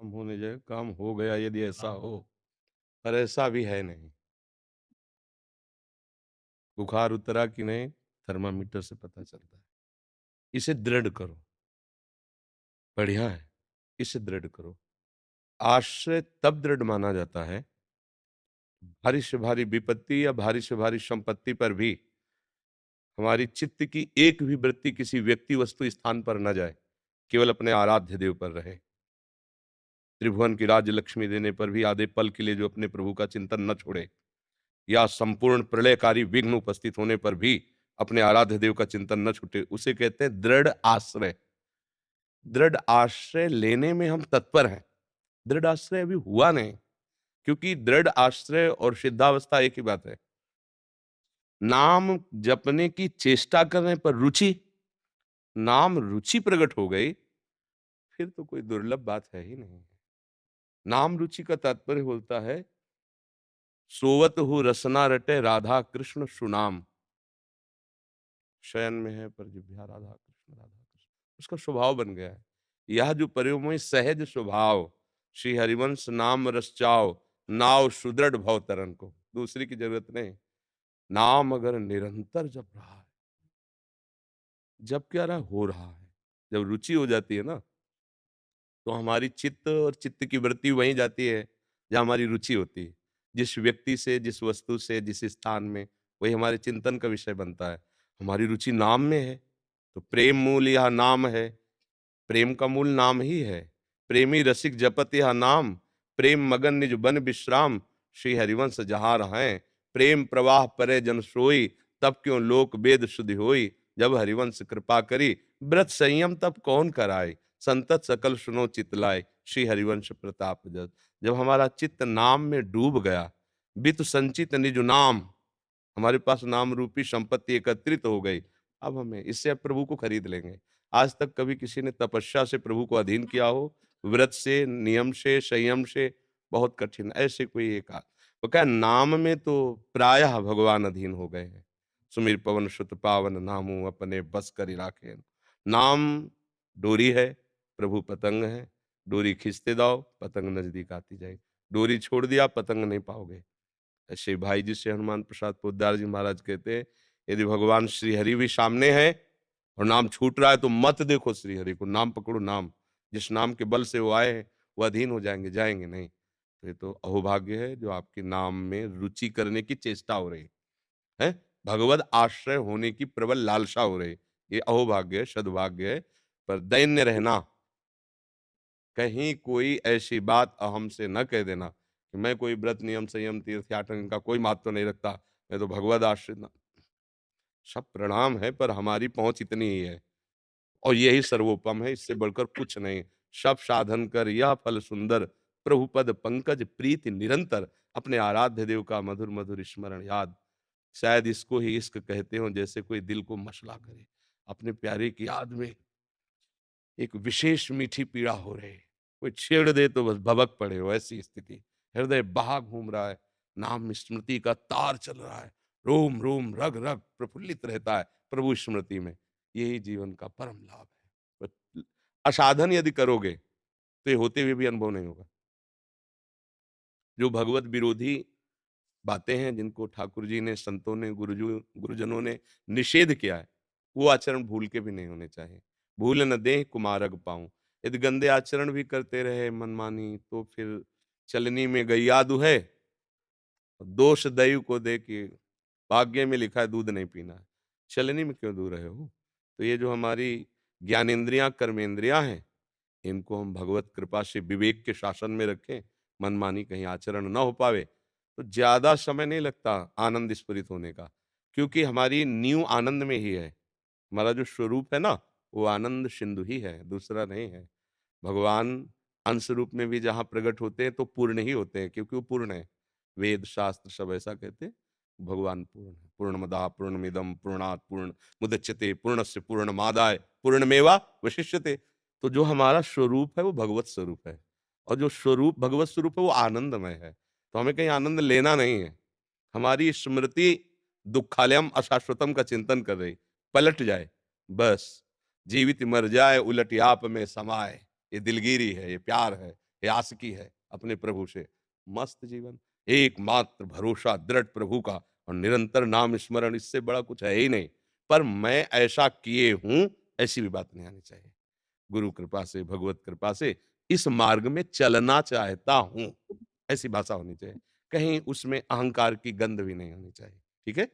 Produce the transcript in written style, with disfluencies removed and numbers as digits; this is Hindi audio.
काम होने जाए, काम हो गया यदि ऐसा हो, पर ऐसा भी है नहीं। बुखार उतरा कि नहीं, थर्मामीटर से पता चलता है। इसे दृढ़ करो, बढ़िया है, इसे दृढ़ करो। आश्रय तब दृढ़ माना जाता है, भारी से भारी विपत्ति या भारी से भारी संपत्ति पर भी हमारी चित्त की एक भी वृत्ति किसी व्यक्ति वस्तु स्थान पर न जाए, केवल अपने आराध्य देव पर रहे। त्रिभुवन की राज्य लक्ष्मी देने पर भी आधे पल के लिए जो अपने प्रभु का चिंतन न छोड़े, या संपूर्ण प्रलयकारी विघ्न उपस्थित होने पर भी अपने आराध्य देव का चिंतन न छूटे, उसे कहते हैं दृढ़ आश्रय। दृढ़ आश्रय लेने में हम तत्पर हैं, दृढ़ आश्रय अभी हुआ नहीं, क्योंकि दृढ़ आश्रय और सिद्धावस्था एक ही बात है। नाम जपने की चेष्टा करने पर रुचि, नाम रुचि प्रकट हो गई, फिर तो कोई दुर्लभ बात है ही नहीं। नाम रुचि का तात्पर्य होता है सोवत हो रसना रटे राधा कृष्ण सुनाम। शयन में है पर जिह्वा राधा कृष्ण, राधा कृष्ण, उसका स्वभाव बन गया है। यह जो परिमय सहज स्वभाव, श्री हरिवंश नाम रस चाव, नाव सुदृढ़ भव तरन को, दूसरी की जरूरत नहीं। नाम अगर निरंतर जप रहा है, जब क्या रहा हो रहा है, जब रुचि हो जाती है ना, तो हमारी चित्त और चित्त की वृत्ति वहीं जाती है जहाँ हमारी रुचि होती है। जिस व्यक्ति से, जिस वस्तु से, जिस स्थान में, वही हमारे चिंतन का विषय बनता है। हमारी रुचि नाम में है, तो प्रेम मूल यह नाम है, प्रेम का मूल नाम ही है। प्रेमी रसिक जपत यह नाम, प्रेम मगन निज बन विश्राम, श्री हरिवंश जहाँ रहें, प्रेम प्रवाह परे जन सोई, तब क्यों लोक वेद शुद्धि होई, जब हरिवंश कृपा करी, व्रत संयम तब कौन कराए, संतत सकल सुनो चित लाए, श्री हरिवंश प्रताप जस। जब हमारा चित्त नाम में डूब गया, वित संचित निज नाम, हमारे पास नाम रूपी संपत्ति एकत्रित हो गई, अब हमें इससे अब प्रभु को खरीद लेंगे। आज तक कभी किसी ने तपस्या से प्रभु को अधीन किया हो, व्रत से, नियम से, संयम से, बहुत कठिन। ऐसे कोई एक वो क्या, नाम में तो प्रायः भगवान अधीन हो गए हैं। सुमिर पवन सुत पावन नामू अपने बस करी राखे। नाम डोरी है, प्रभु पतंग है, डोरी खींचते जाओ पतंग नजदीक आती जाए, डोरी छोड़ दिया पतंग नहीं पाओगे। ऐसे भाई जी से हनुमान प्रसाद पोद्दार जी महाराज कहते हैं, यदि भगवान श्री हरि भी सामने है और नाम छूट रहा है तो मत देखो श्री हरि को, नाम पकड़ो। नाम जिस नाम के बल से वो आए हैं वो अधीन हो जाएंगे, जाएंगे नहीं। तो ये तो अहोभाग्य है जो आपके नाम में रुचि करने की चेष्टा हो रही है, भगवत आश्रय होने की प्रबल लालसा हो रही। ये अहोभाग्य है, सद्भाग्य है। पर दैन्य रहना, कहीं कोई ऐसी बात अहम से न कह देना कि मैं कोई व्रत नियम संयम तीर्थ याटन इनका कोई महत्व नहीं रखता, मैं तो भगवत आश्रित सब प्रणाम है, पर हमारी पहुंच इतनी ही है और यही सर्वोपम है, इससे बढ़कर कुछ नहीं। सब साधन कर यह फल सुंदर, प्रभुपद पंकज प्रीति निरंतर, अपने आराध्य देव का मधुर मधुर स्मरण याद। शायद इसको ही इश्क कहते हो, जैसे कोई दिल को मसला करे, अपने प्यारे की याद में एक विशेष मीठी पीड़ा हो रही, कोई छेड़ दे तो बस भबक पड़े हो, ऐसी स्थिति। हृदय बहा घूम रहा है, नाम स्मृति का तार चल रहा है, रोम रोम रग रग प्रफुल्लित रहता है प्रभु स्मृति में। यही जीवन का परम लाभ है। पर असाधन यदि करोगे तो ये होते हुए भी अनुभव नहीं होगा। जो भगवत विरोधी बातें हैं, जिनको ठाकुर जी ने, संतों ने, गुरुजनों ने निषेध किया है, वो आचरण भूल के भी नहीं होने चाहिए। भूल न दे कुमारग पाऊं, यदि गंदे आचरण भी करते रहे मनमानी, तो फिर चलनी में गैया दुहे, दोष दैव को दे कि भाग्य में लिखा है दूध नहीं पीना है, चलनी में क्यों दूर रहे हो। तो ये जो हमारी ज्ञानेन्द्रियां कर्मेंद्रियां हैं, इनको हम भगवत कृपा से विवेक के शासन में रखें, मनमानी कहीं आचरण न हो पावे, तो ज्यादा समय नहीं लगता आनंद स्फुरित होने का, क्योंकि हमारी नींव आनंद में ही है। हमारा जो स्वरूप है ना, वो आनंद सिंधु ही है, दूसरा नहीं है। भगवान अंश रूप में भी जहां प्रकट होते हैं तो पूर्ण ही होते हैं, क्योंकि वो पूर्ण है। वेद शास्त्र सब ऐसा कहते हैं, भगवान पूर्ण है। पूर्णमदा पूर्णमिदम पूर्णात पूर्ण मुदच्यते पूर्णस्य पूर्णमादाय पूर्णमेवा वशिष्यते। तो जो हमारा स्वरूप है वो भगवत स्वरूप है, और जो स्वरूप भगवत स्वरूप है वो आनंदमय है। तो हमें कहीं आनंद लेना नहीं है। हमारी स्मृति दुखालयम अशाश्वतम का चिंतन कर रही, पलट जाए बस, जीवित मर जाए उलट आप में समाए, ये दिलगिरी है, ये प्यार है, आस की है अपने प्रभु से, मस्त जीवन, एकमात्र भरोसा दृढ़ प्रभु का और निरंतर नाम स्मरण, इससे बड़ा कुछ है ही नहीं। पर मैं ऐसा किए हूं, ऐसी भी बात नहीं आनी चाहिए। गुरु कृपा से, भगवत कृपा से इस मार्ग में चलना चाहता हूं, ऐसी भाषा होनी चाहिए। कहीं उसमें अहंकार की गंध भी नहीं होनी चाहिए। ठीक है?